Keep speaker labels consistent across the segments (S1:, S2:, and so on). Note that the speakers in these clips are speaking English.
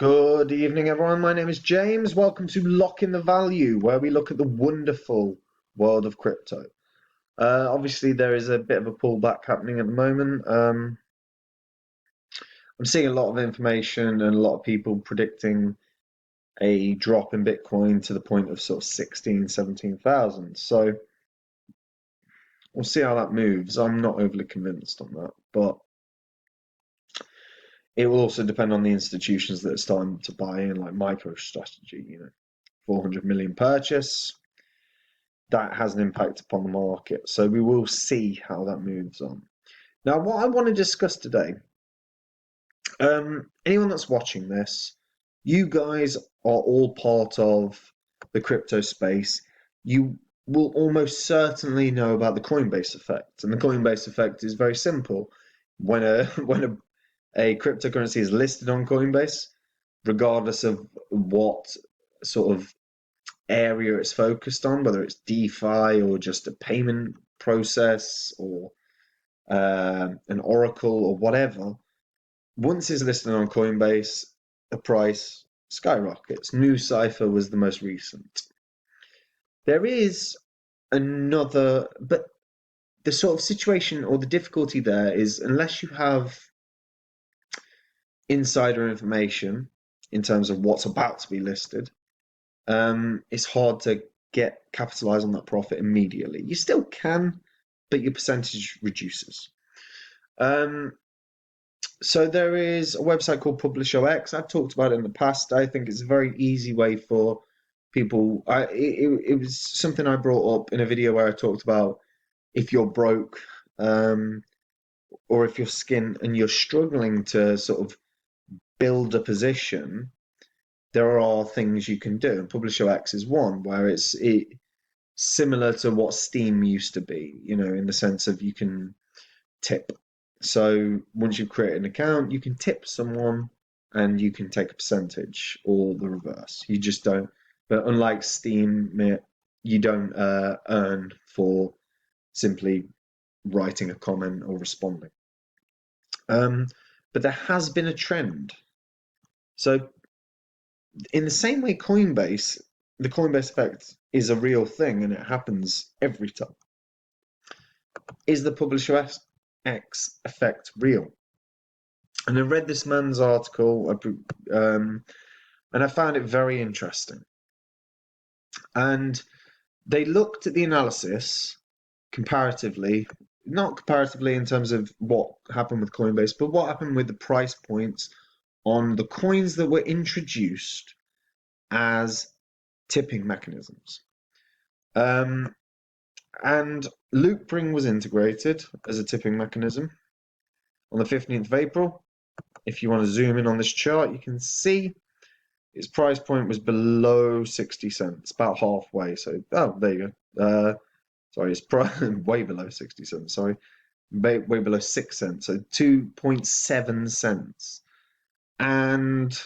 S1: Good evening, everyone. My name is James. Welcome to Lock in the Value, where we look at the wonderful world of crypto. Obviously, there is a bit of a pullback happening at the moment. I'm seeing a lot of information and a lot of people predicting a drop in Bitcoin to the point of sort of 16, 17,000. So we'll see how that moves. I'm not overly convinced on that, but it will also depend on the institutions that are starting to buy in, like MicroStrategy, 400 million purchase. That has an impact upon the market. So we will see how that moves on. Now, what I want to discuss today, anyone that's watching this, you guys are all part of the crypto space. You will almost certainly know about the Coinbase effect. And the Coinbase effect is very simple. When a cryptocurrency is listed on Coinbase, regardless of what sort of area it's focused on, whether it's DeFi or just a payment process or an Oracle or whatever, once it's listed on Coinbase, the price skyrockets. New Cipher was the most recent. There is another, but the sort of situation or the difficulty there is unless you have insider information in terms of what's about to be listed, it's hard to capitalize on that profit immediately. You still can, but your percentage reduces. So there is a website called PublisherX. I've talked about it in the past. I think it's a very easy way for people. It was something I brought up in a video where I talked about if you're broke, or if you're skint and you're struggling to sort of build a position, there are things you can do, and PublisherX is one where it's similar to what Steam used to be, in the sense of you can tip. So once you create an account, you can tip someone and you can take a percentage or the reverse. You just don't, but unlike Steam, you don't earn for simply writing a comment or responding. But there has been a trend. So in the same way Coinbase, the Coinbase effect is a real thing and it happens every time. Is the Publisher X effect real? And I read this man's article, and I found it very interesting. And they looked at the analysis comparatively, not comparatively in terms of what happened with Coinbase, but what happened with the price points on the coins that were introduced as tipping mechanisms. And Loopring was integrated as a tipping mechanism on the 15th of April. If you want to zoom in on this chart, you can see its price point was below 60 cents, about halfway. So, there you go. Sorry, it's way below 60 cents. Sorry, way below 6 cents. So 2.7 cents. And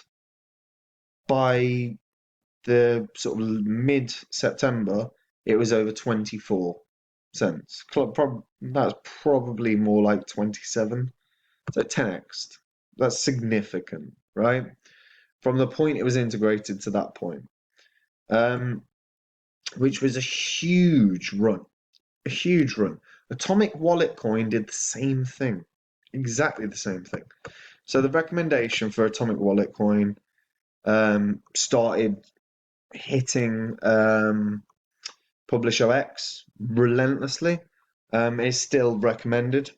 S1: by the sort of mid-September, it was over 24 cents. That's probably more like 27. So 10x. That's significant, right? From the point it was integrated to that point, which was a huge run. A huge run. Atomic Wallet coin did the same thing. Exactly the same thing. So the recommendation for Atomic Wallet coin started hitting Publisher X relentlessly. It's still recommended.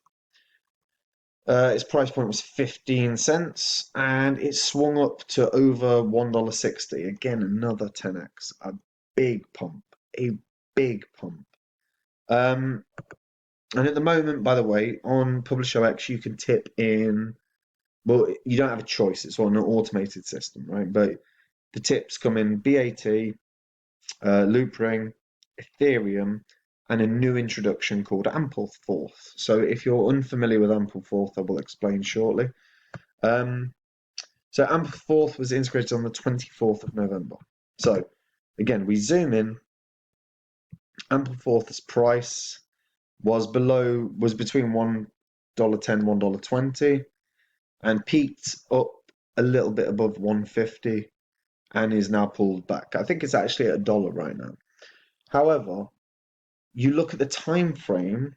S1: Its price point was 15 cents and it swung up to over $1.60. Again, another 10x. A big pump. A big pump. And at the moment, by the way, on Publisher X, you can tip in. Well, you don't have a choice. It's on an automated system, right? But the tips come in BAT, Loopring, Ethereum, and a new introduction called Ampleforth. So if you're unfamiliar with Ampleforth, I will explain shortly. So Ampleforth was integrated on the 24th of November. So again, we zoom in. Ampleforth's price was between $1.10, $1.20, and peaked up a little bit above 150 and is now pulled back. I think it's actually at $1 right now. However, you look at the time frame,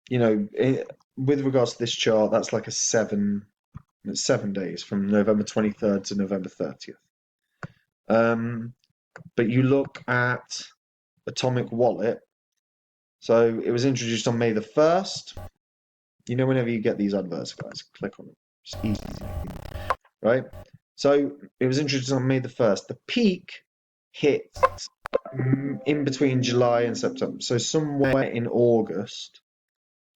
S1: with regards to this chart, that's like it's 7 days from November 23rd to November 30th. But you look at Atomic Wallet, so it was introduced on May the 1st. Whenever you get these adverts, guys, click on them. It's easy, right? So it was introduced on May the 1st. The peak hit in between July and September, so somewhere in August.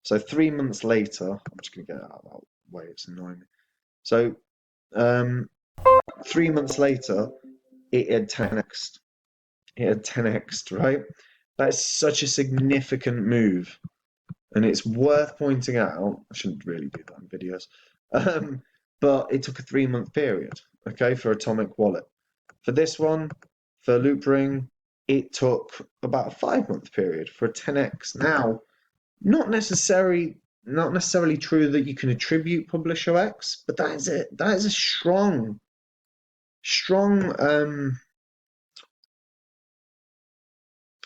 S1: So 3 months later, I'm just going to get out of that way, it's annoying me. So 3 months later, it had 10x'd. It had 10x'd, right? That's such a significant move. And it's worth pointing out, I shouldn't really do that in videos, but it took a 3 month period, okay, for Atomic Wallet. For this one, for Loop Ring, it took about a 5 month period for a 10x. Now, not necessarily true that you can attribute Publisher X, but that is it. That is a strong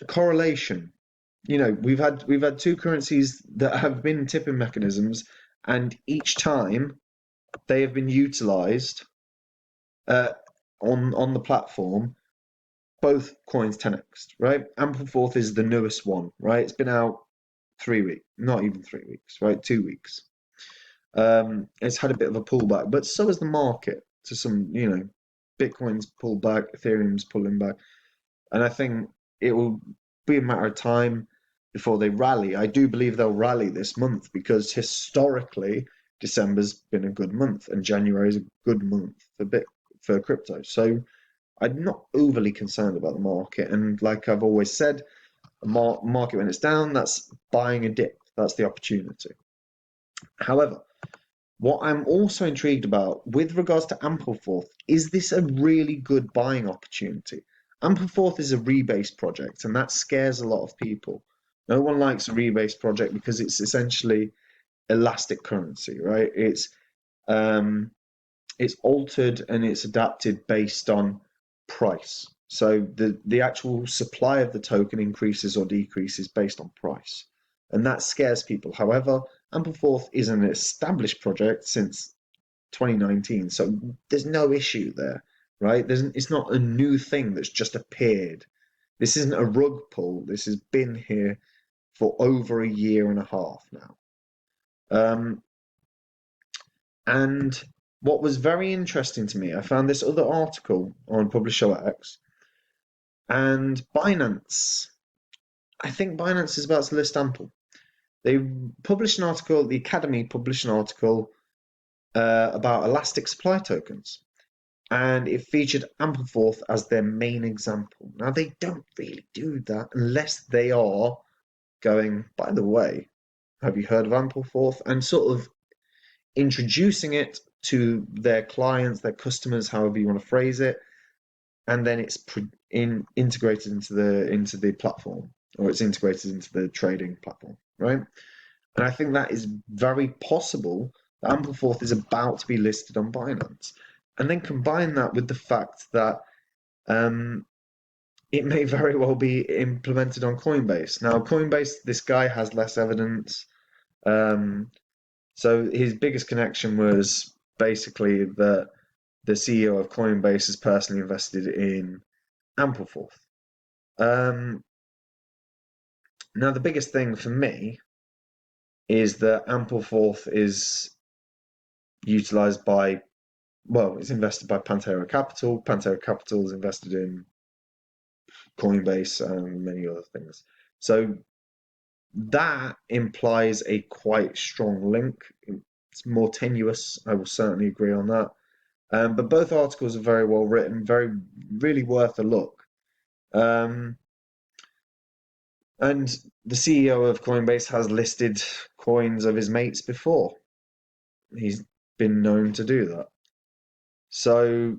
S1: correlation. We've had two currencies that have been tipping mechanisms, and each time they have been utilized on the platform. Both coins 10x, right? Ampleforth is the newest one, right? It's been out 3 weeks, not even 3 weeks, right? 2 weeks. It's had a bit of a pullback, but so has the market to some, Bitcoin's pulled back, Ethereum's pulling back, and I think it will be a matter of time before they rally. I do believe they'll rally this month because historically December's been a good month and January is a good month for crypto. So I'm not overly concerned about the market, and like I've always said, a market when it's down, that's buying a dip. That's the opportunity. However, what I'm also intrigued about with regards to Ampleforth, is this a really good buying opportunity? Ampleforth is a rebase project, and that scares a lot of people. No one likes a rebase project because it's essentially elastic currency, right? It's altered and it's adapted based on price. So the actual supply of the token increases or decreases based on price. And that scares people. However, Ampleforth is an established project since 2019, so there's no issue there, right? It's not a new thing that's just appeared. This isn't a rug pull. This has been here for over a year and a half now. And what was very interesting to me, I found this other article on Publisher X, and Binance. I think Binance is about to list Ample. They published an article, the Academy published an article about elastic supply tokens, and it featured Ampleforth as their main example. Now, they don't really do that unless they are going, by the way, have you heard of Ampleforth? And sort of introducing it to their clients, their customers, however you want to phrase it, and then it's integrated into the platform, or it's integrated into the trading platform, right? And I think that is very possible that Ampleforth is about to be listed on Binance. And then combine that with the fact that it may very well be implemented on Coinbase. Now, Coinbase, this guy has less evidence. So his biggest connection was basically that the CEO of Coinbase has personally invested in Ampleforth. Now, the biggest thing for me is that Ampleforth is utilized by, well, it's invested by Pantera Capital. Pantera Capital is invested in Coinbase and many other things. So that implies a quite strong link. It's more tenuous, I will certainly agree on that. But both articles are very well written, really worth a look. And the CEO of Coinbase has listed coins of his mates before. He's been known to do that. So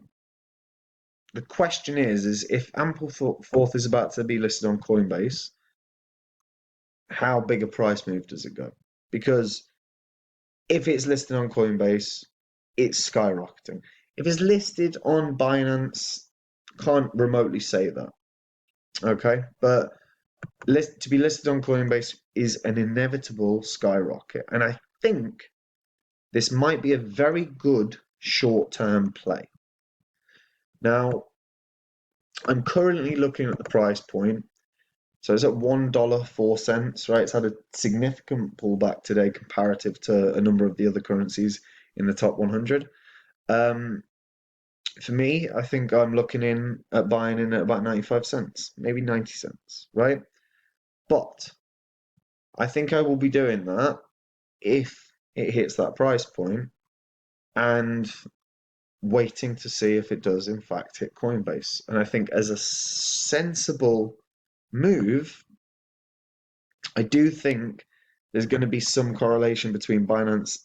S1: the question is if Ampleforth is about to be listed on Coinbase, how big a price move does it go? Because if it's listed on Coinbase, it's skyrocketing. If it's listed on Binance, can't remotely say that. Okay, but to be listed on Coinbase is an inevitable skyrocket, and I think this might be a very good short-term play. Now, I'm currently looking at the price point. So it's at $1.04, right? It's had a significant pullback today comparative to a number of the other currencies in the top 100. For me, I think I'm looking in at buying in at about 95 cents, maybe 90 cents, right? But I think I will be doing that if it hits that price point and waiting to see if it does in fact hit Coinbase. And I think as a sensible move, I do think there's going to be some correlation between Binance,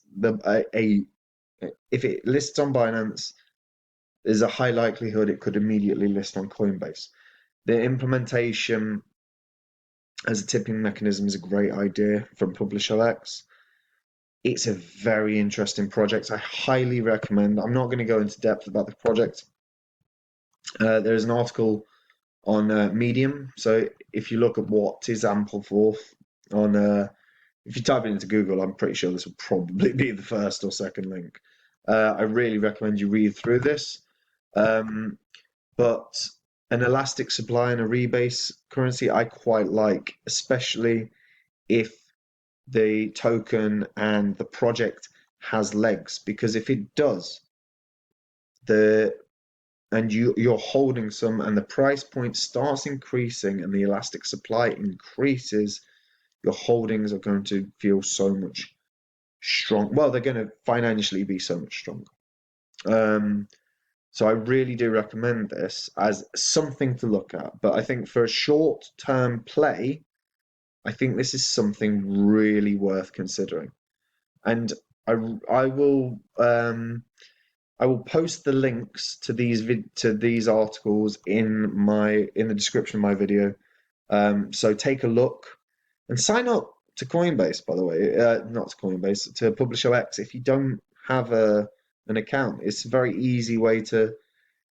S1: if it lists on Binance, there's a high likelihood it could immediately list on Coinbase. The implementation as a tipping mechanism is a great idea from PublisherX. It's a very interesting project. I highly recommend. I'm not going to go into depth about the project. There's an article on Medium. So if you look at what is Ampleforth on, if you type it into Google, I'm pretty sure this will probably be the first or second link. I really recommend you read through this. But an elastic supply and a rebase currency I quite like, especially if the token and the project has legs, because if it does, you're holding some and the price point starts increasing and the elastic supply increases, your holdings are going to feel so much strong. Well, they're going to financially be so much stronger. So I really do recommend this as something to look at. But I think for a short-term play, I think this is something really worth considering. And I will post the links to these articles in the description of my video. So take a look and sign up to Coinbase, by the way, not to Coinbase, to PublisherX. If you don't have an account, it's a very easy way to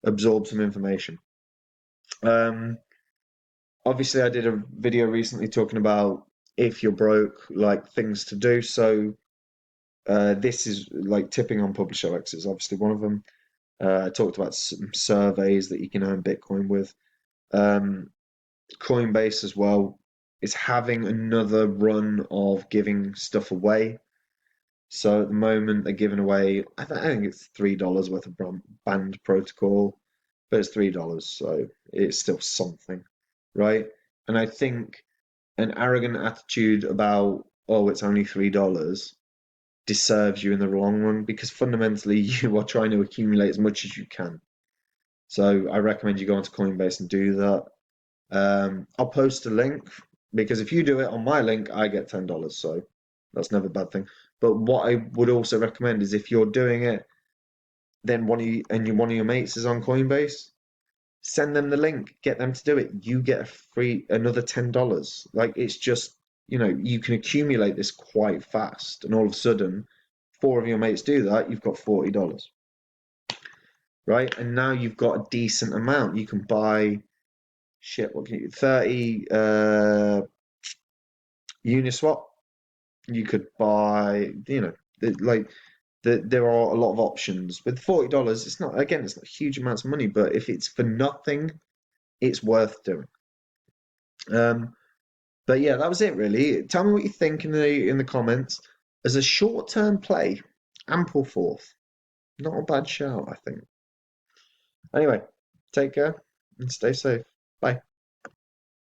S1: absorb some information. Obviously, I did a video recently talking about if you're broke, like things to do. So this is like tipping on PublisherX is obviously one of them. I talked about some surveys that you can earn Bitcoin with. Coinbase as well is having another run of giving stuff away. So at the moment they're giving away, I think it's $3 worth of band protocol, but it's $3, so it's still something, right? And I think an arrogant attitude about, oh, it's only $3 deserves you in the long run because fundamentally you are trying to accumulate as much as you can. So I recommend you go onto Coinbase and do that. I'll post a link because if you do it on my link, I get $10. So that's never a bad thing. But what I would also recommend is if you're doing it, then one of your mates is on Coinbase, send them the link, get them to do it. You get another $10. Like it's just, you can accumulate this quite fast, and all of a sudden, 4 of your mates do that, you've got $40. Right? And now you've got a decent amount. You can buy 30 Uniswap. You could buy, there are a lot of options. With $40, it's not huge amounts of money, but if it's for nothing, it's worth doing. But yeah, that was it really. Tell me what you think in the comments. As a short-term play, Ampleforth. Not a bad shout, I think. Anyway, take care and stay safe. Bye.